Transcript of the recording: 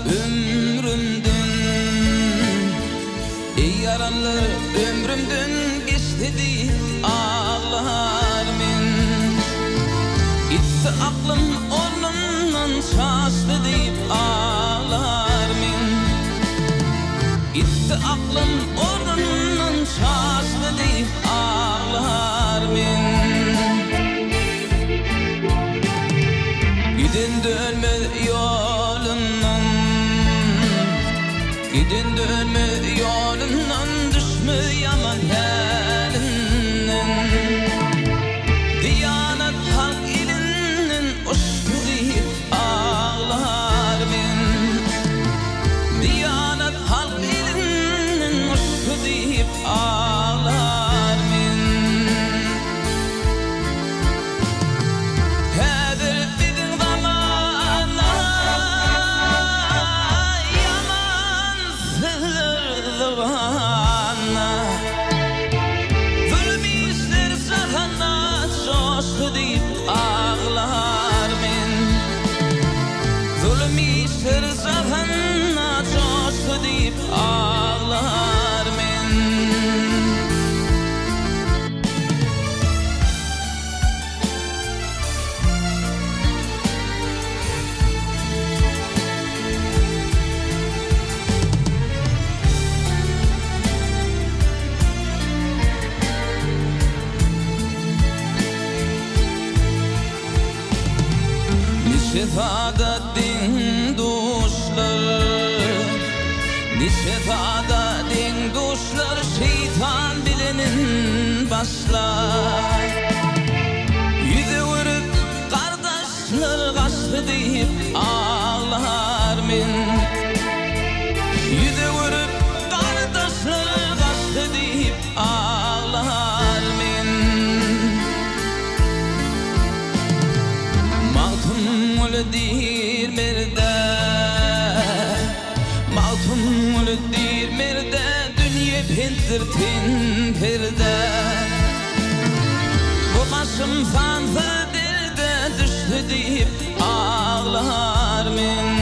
ömrümden, yaralı ömrümden geçti deyip ağlar men. Gitti aklım ornundan şaştı deyip ağlar men. Gitti aklım ornundan şaştı deyip ağlar men. Gidin dönme yolundan, gidin dönme yolundan, düşme yaman halinden. Diyanet halk ilinden uçtu deyip ağlar men. Diyanet halk ilinden uçtu deyip ağlar men. Hedir dedin zamana yaman sığdırana, zulmü işler sahana coştu deyip ağlar men. Zulmü işler sahana coştu deyip ağlar men. Nişefada din duşlar, nişefada din duşlar, şeytan bilenin başlar. Yüze vurup kardeşler kaçtı deyip ağlar men. Yüze vurup kardeşler kaçtı deyip ağlar men. Mağtum dir merde, mağtum dir merde, dünya pentir ten perde. Bu başım fanfı derde düştü deyip ağlar men.